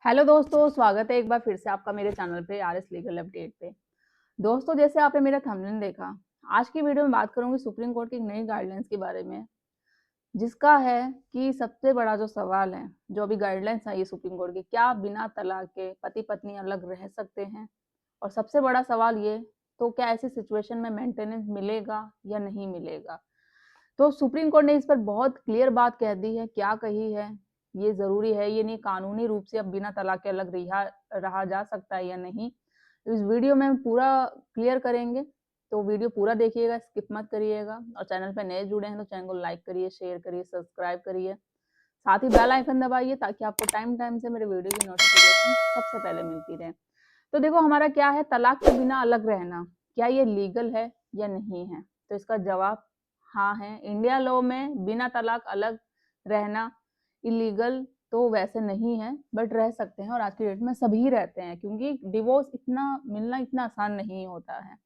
Hello दोस्तों, स्वागत है एक बार फिर से आपका मेरे चैनल पे आरएस लीगल अपडेट पे। दोस्तों, जैसे आपने मेरा थंबनेल देखा, आज की वीडियो में बात करूंगी सुप्रीम कोर्ट की एक नई गाइडलाइंस के बारे में, जिसका है कि सबसे बड़ा जो सवाल है, जो अभी गाइडलाइंस आई है सुप्रीम कोर्ट की, क्या बिना तलाक के पति पत्नी अलग रह सकते हैं? और सबसे बड़ा सवाल ये, तो क्या ऐसी सिचुएशन में मेंटेनेंस मिलेगा या नहीं मिलेगा? तो सुप्रीम कोर्ट ने इस पर बहुत क्लियर बात कह दी है। क्या कही है? ये ज़रूरी है, ये नहीं, कानूनी रूप से अब बिना तलाक के अलग रहा जा सकता है या नहीं? इस वीडियो में हम पूरा क्लियर करेंगे, तो वीडियो पूरा देखिएगा, स्किप मत करिएगा। और चैनल पे नए जुड़े हैं तो चैनल को लाइक करिए, शेयर करिए, सब्सक्राइब करिए। साथ ही बेल आइकन दबाइए ताकि आपको टाइम टाइम से मेरे वीडियो की नोटिफिकेशन सबसे पहले मिलती रहे। तो देखो, हमारा क्या है, तलाक के बिना अलग रहना, क्या ये लीगल है या नहीं है? तो इसका जवाब हाँ है। इंडिया लॉ में बिना तलाक अलग रहना इलीगल तो वैसे नहीं है, बट रह सकते हैं, और आज की डेट में सभी रहते हैं, क्योंकि डिवोर्स मिलना इतना आसान नहीं होता है।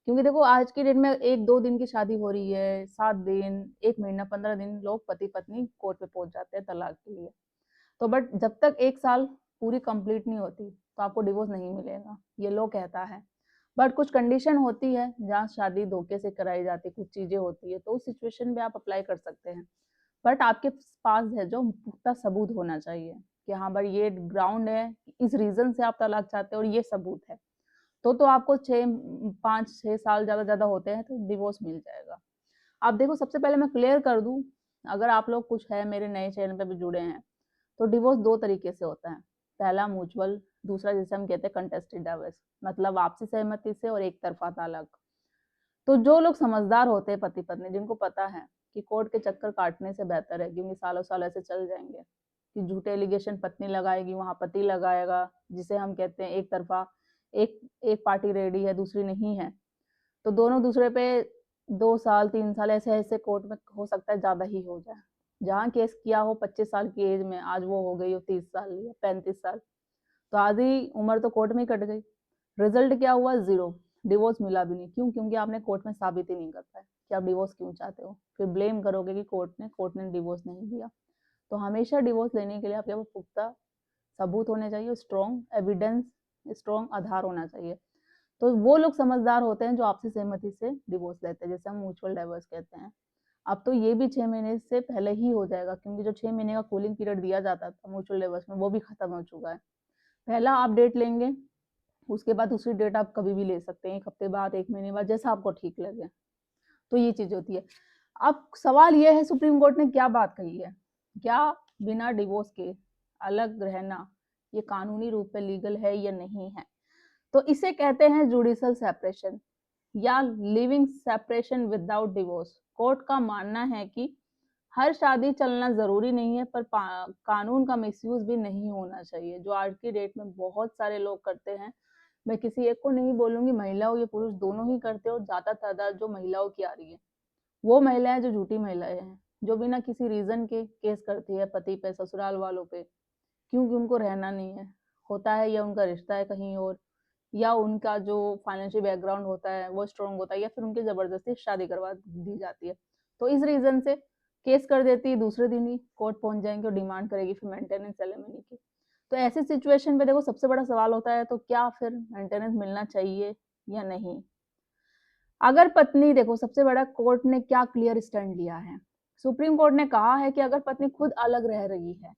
क्योंकि देखो, आज की डेट में 1-2 दिन की शादी हो रही है, 7 दिन, 1 महीना, 15 दिन लोग पति पत्नी कोर्ट पे पहुंच जाते हैं तलाक के लिए। तो बट जब तक 1 साल पूरी कंप्लीट नहीं होती, तो आपको डिवोर्स नहीं मिलेगा, ये लॉ कहता है। बट कुछ कंडीशन होती है जहाँ शादी धोखे से कराई जाती है, कुछ चीजें होती है, तो उस सिचुएशन में आप अप्लाई कर सकते हैं। बट आपके पास है जो पुख्ता सबूत होना चाहिए कि हाँ भाई, ये ग्राउंड है, इस रीजन से आप तलाक चाहते हो और ये सबूत है, तो आपको 5-6 साल ज्यादा होते हैं तो डिवोर्स मिल जाएगा। आप देखो, सबसे पहले मैं क्लियर कर दूं, अगर आप लोग कुछ है मेरे नए चैनल पे भी जुड़े हैं, तो डिवोर्स 2 तरीके से होता है। पहला म्यूचुअल, दूसरा जिसे हम कहते हैं कंटेस्टेड डिवोर्स, मतलब आपसी सहमति से और एक तरफा तलाक। तो जो लोग समझदार होते हैं पति पत्नी, जिनको पता है कि कोर्ट के चक्कर काटने से बेहतर है, क्योंकि सालों साल ऐसे चल जाएंगे कि झूठे एलिगेशन पत्नी लगाएगी, वहां पति लगाएगा, जिसे हम कहते हैं एक तरफा, एक एक पार्टी रेडी है, दूसरी नहीं है, तो दोनों दूसरे पे 2 साल 3 साल ऐसे ऐसे कोर्ट में हो सकता है ज्यादा ही हो जाए। जहाँ केस किया हो 25 साल की एज में, आज वो हो गई हो 30 साल या 35 साल, तो आधी उम्र तो कोर्ट में ही कट गई। रिजल्ट क्या हुआ? जीरो। डिवोर्स मिला भी नहीं। क्यों? क्योंकि आपने कोर्ट में साबित ही नहीं कर पाए कि आप डिवोर्स क्यों चाहते हो। फिर ब्लेम करोगे कि कोर्ट ने डिवोर्स नहीं दिया। तो हमेशा डिवोर्स लेने के लिए आपके पास पुख्ता सबूत होने चाहिए, स्ट्रॉन्ग एविडेंस, स्ट्रॉन्ग आधार होना चाहिए। तो वो लोग समझदार होते हैं जो आपसी सहमति से डिवोर्स लेते हैं, जैसे हम म्यूचुअल डाइवर्स कहते हैं। अब तो ये भी 6 महीने से पहले ही हो जाएगा, क्योंकि जो 6 महीने का कूलिंग पीरियड दिया जाता था म्यूचुअल डाइवर्स में, वो भी खत्म हो चुका है। पहला आप डेट लेंगे, उसके बाद दूसरी डेट आप कभी भी ले सकते हैं, 1 हफ्ते बाद, 1 महीने बाद, जैसा आपको ठीक लगे। तो ये चीज होती है। अब सवाल ये है, सुप्रीम कोर्ट ने क्या बात कही है, क्या बिना डिवोर्स के अलग रहना ये कानूनी रूप से लीगल है या नहीं है? तो इसे कहते हैं जुडिशल सेपरेशन या living separation without divorce. Court का मानना है कि हर शादी चलना जरूरी नहीं है, पर कानून का मिसयूज भी नहीं होना चाहिए, जो आज की डेट में बहुत सारे लोग करते हैं। मैं किसी एक को नहीं बोलूंगी, महिला हो या पुरुष दोनों ही करते हो। ज्यादा तादाद जो महिलाओं की आ रही है, वो महिलाएं जो झूठी महिलाएं हैं, जो बिना किसी रीजन के केस करती है पति पे, ससुराल वालों पे, क्योंकि उनको रहना नहीं है, होता है, या उनका रिश्ता है कहीं और, या उनका जो फाइनेंशियल बैकग्राउंड होता है वो स्ट्रॉन्ग होता है, या फिर उनकी जबरदस्ती शादी करवा दी जाती है। तो इस रीजन से केस कर देती है, दूसरे दिन ही कोर्ट पहुंच जाएंगे और डिमांड करेगी फिर मेंटेनेंस सेरेमनी की। तो ऐसी सिचुएशन पे देखो, सबसे बड़ा सवाल होता है, तो क्या फिर मेंटेनेंस मिलना चाहिए या नहीं? अगर पत्नी, देखो सबसे बड़ा, कोर्ट ने क्या क्लियर स्टैंड लिया है। सुप्रीम कोर्ट ने कहा है कि अगर पत्नी खुद अलग रह रही है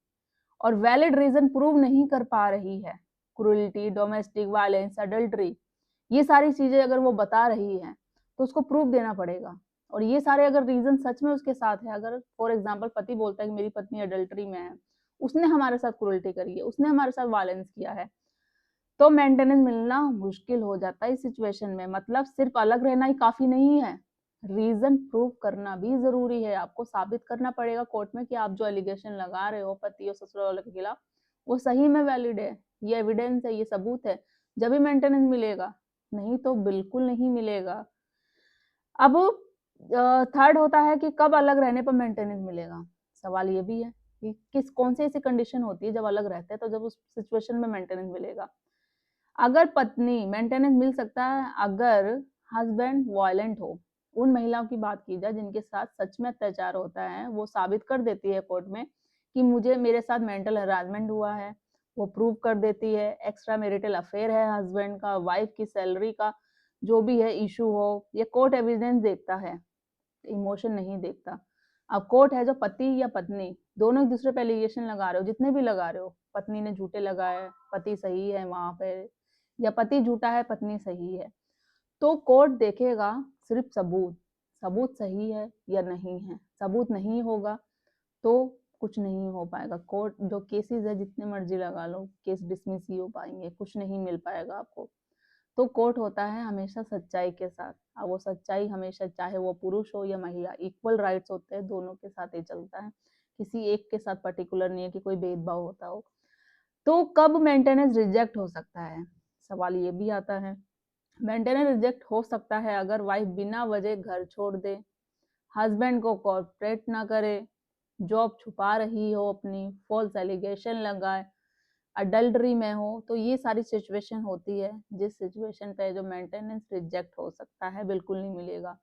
और वैलिड रीजन प्रूव नहीं कर पा रही है, क्रूरल्टी, डोमेस्टिक वायलेंस, अडल्ट्री, ये सारी चीजें अगर वो बता रही है, तो उसको प्रूफ देना पड़ेगा। और ये सारे अगर रीजन सच में उसके साथ है, अगर फॉर एग्जाम्पल पति बोलता है कि मेरी पत्नी अडल्ट्री में है, उसने हमारे साथ क्रूरल्टी करी है, उसने हमारे साथ वायलेंस किया है, तो मेंटेनेंस मिलना मुश्किल हो जाता है इस सिचुएशन में। मतलब सिर्फ अलग रहना ही काफी नहीं है, रीजन प्रूव करना भी जरूरी है। आपको साबित करना पड़ेगा कोर्ट में कि आप जो एलिगेशन लगा रहे हो पति और ससुराल वालों के खिलाफ, वो सही में वैलिड है, ये एविडेंस है, ये सबूत है, जब भी मेंटेनेंस मिलेगा, नहीं तो बिल्कुल नहीं मिलेगा। अब थर्ड होता है कि कब अलग रहने पर मेंटेनेंस मिलेगा। सवाल ये भी है कि कौन सी ऐसी कंडीशन होती है जब अलग रहते हैं, तो जब उस सिचुएशन में मेंटेनेंस मिलेगा। अगर पत्नी, मेंटेनेंस मिल सकता है अगर हस्बैंड वायलेंट हो। उन महिलाओं की बात की जाए जिनके साथ सच में अत्याचार होता है, वो साबित कर देती है कोर्ट में कि मुझे, मेरे साथ मेंटल हरासमेंट हुआ है, वो प्रूव कर देती है। एक्स्ट्रा मैरिटल अफेयर है हस्बैंड का, वाइफ की सैलरी का जो भी है इशू हो, ये कोर्ट एविडेंस देखता है, इमोशन नहीं देखता। अब कोर्ट है जो पति या पत्नी दोनों एक दूसरे पे एलिगेशन लगा रहे हो, जितने भी लगा रहे हो, पत्नी ने झूठे लगाए, पति सही है वहां पे, या पति झूठा है पत्नी सही है, तो कोर्ट देखेगा सिर्फ सबूत, सबूत सही है या नहीं है। सबूत नहीं होगा तो कुछ नहीं हो पाएगा। कोर्ट जो केसेस है जितने मर्जी लगा लो, केस डिसमिस ही हो पाएंगे, कुछ नहीं मिल पाएगा आपको। तो कोर्ट होता है हमेशा सच्चाई के साथ। अब वो सच्चाई हमेशा, चाहे वो पुरुष हो या महिला, इक्वल राइट्स होते हैं, दोनों के साथ ही चलता है, किसी एक के साथ पर्टिकुलर नहीं है कि कोई भेदभाव होता हो। तो कब मेंटेनेंस रिजेक्ट हो सकता है, सवाल ये भी आता है। मेंटेनेंस रिजेक्ट हो सकता है अगर वाइफ बिना वजह घर छोड़ दे, हस्बैंड को कोऑपरेट ना करे, जॉब छुपा रही हो अपनी, फॉल्स एलिगेशन लगाए, अडल्टरी में हो, तो ये सारी सिचुएशन होती है जिस सिचुएशन पे जो मेंटेनेंस रिजेक्ट हो सकता है, बिल्कुल नहीं मिलेगा।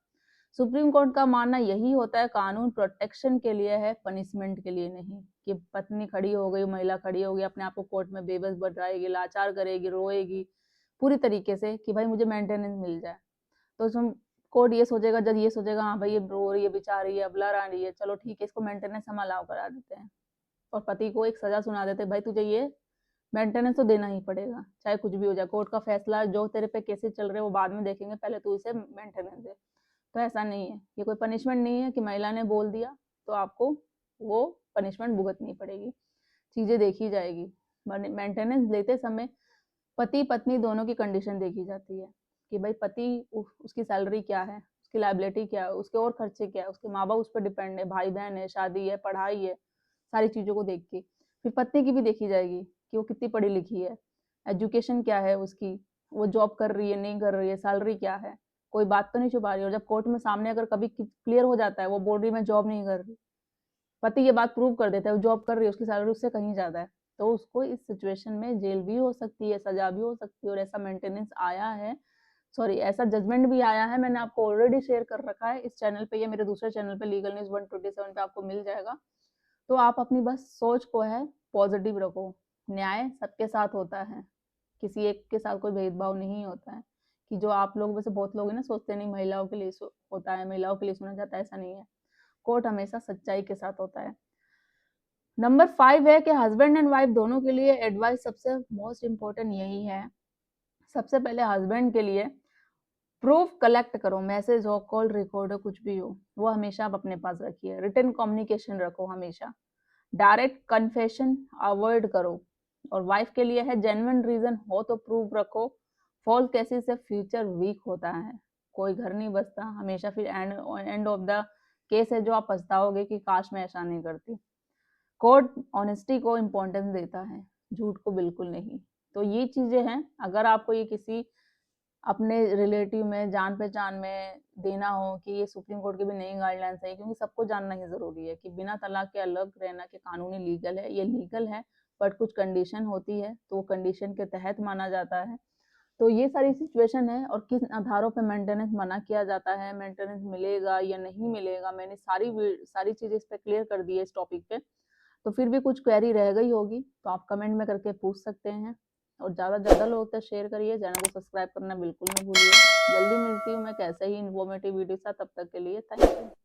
सुप्रीम कोर्ट का मानना यही होता है कानून प्रोटेक्शन के लिए है, पनिशमेंट के लिए नहीं। कि पत्नी खड़ी हो गई, महिला खड़ी हो गई, अपने आप को कोर्ट में बेबस बनाएगी, लाचार करेगी, रोएगी पूरी तरीके से कि भाई मुझे मेंटेनेंस मिल जाए, तो उसमें कोर्ट ये सोचेगा, जज ये सोचेगा हाँ भाई ये रो रही है, बेचारी है, अबला रही है, चलो ठीक है इसको मेंटेनेंस हम अलाउ करा देते हैं, और पति को एक सजा सुना देते हैं, भाई तुझे ये मेंटेनेंस तो देना ही पड़ेगा, चाहे कुछ भी हो जाए। कोर्ट का फैसला जो तेरे पे केसेस चल रहे हैं वो बाद में देखेंगे, पहले तू इसे मेंटेनेंस दे। तो ऐसा नहीं है, ये कोई पनिशमेंट नहीं है कि महिला ने बोल दिया तो आपको वो पनिशमेंट भुगतनी पड़ेगी, चीजें देखी जाएगी। मेंटेनेंस लेते समय पति पत्नी दोनों की कंडीशन देखी जाती है कि भाई पति उसकी सैलरी क्या है, उसकी लाइबिलिटी क्या है, उसके और खर्चे क्या है, उसके माँ बाप उस पर डिपेंड है, भाई बहन है, शादी है, पढ़ाई है, सारी चीजों को देख के फिर पत्नी की भी देखी जाएगी कि वो कितनी पढ़ी लिखी है, एजुकेशन क्या है उसकी, वो जॉब कर रही है नहीं कर रही है, सैलरी क्या है, कोई बात तो नहीं छुपा रही है। और जब कोर्ट में सामने अगर कभी क्लियर हो जाता है वो बोल रही मैं जॉब नहीं कर रही, पति ये बात प्रूव कर देता है वो जॉब कर रही है, उसकी सैलरी उससे कहीं ज्यादा है, तो उसको इस सिचुएशन में जेल भी हो सकती है, सजा भी हो सकती है। और ऐसा मेंटेनेंस आया है, सॉरी ऐसा जजमेंट भी आया है, मैंने आपको ऑलरेडी शेयर कर रखा है इस चैनल पे, या मेरे दूसरे चैनल पे लीगल न्यूज 127 पे आपको मिल जाएगा। तो आप अपनी बस सोच को है पॉजिटिव रखो, न्याय सबके साथ होता है, किसी एक के साथ कोई भेदभाव नहीं होता है। कि जो आप लोग वैसे बहुत लोग है ना सोचते नहीं महिलाओं के लिए होता है, महिलाओं के लिए सुना जाता है, ऐसा नहीं है। कोर्ट हमेशा सच्चाई के साथ होता है। नंबर 5 है कि हस्बैंड एंड वाइफ दोनों के लिए एडवाइस सबसे मोस्ट इम्पोर्टेंट यही है। सबसे पहले हस्बैंड के लिए प्रूफ कलेक्ट करो, मैसेज हो, कॉल रिकॉर्ड हो, कुछ भी हो, वो हमेशा आप अपने पास रखिए। रिटन कम्युनिकेशन रखो हमेशा, डायरेक्ट कन्फेशन अवॉइड करो। और वाइफ के लिए है जेन्युइन रीजन हो तो प्रूफ रखो, फॉल्स केसेस से फ्यूचर वीक होता है, कोई घर नहीं बसता, हमेशा फिर एंड ऑफ द केस है जो आप पछताओगे कि काश मैं ऐसा नहीं करती। कोर्ट ऑनेस्टी को इम्पोर्टेंस देता है, झूठ को बिल्कुल नहीं। तो ये चीजें हैं, अगर आपको ये किसी अपने रिलेटिव में, जान पहचान में देना हो कि ये सुप्रीम कोर्ट की भी नई गाइडलाइंस है, क्योंकि सबको जानना ही जरूरी है कि बिना तलाक के अलग रहना के कानूनी लीगल है, ये लीगल है, बट कुछ कंडीशन होती है तो वो कंडीशन के तहत माना जाता है। तो ये सारी सिचुएशन है, और किन आधारों पे मेंटेनेंस मना किया जाता है, मेंटेनेंस मिलेगा या नहीं मिलेगा, मैंने सारी चीजें इस पे क्लियर कर दी है इस टॉपिक पे। तो फिर भी कुछ क्वेरी रह गई होगी तो आप कमेंट में करके पूछ सकते हैं, और ज़्यादा से ज़्यादा लोगों तक शेयर करिए, चैनल को सब्सक्राइब करना बिल्कुल ना भूलिए। जल्दी मिलती हूँ मैं कैसे ही इन्फॉर्मेटिव वीडियो के साथ, तब तक के लिए थैंक यू।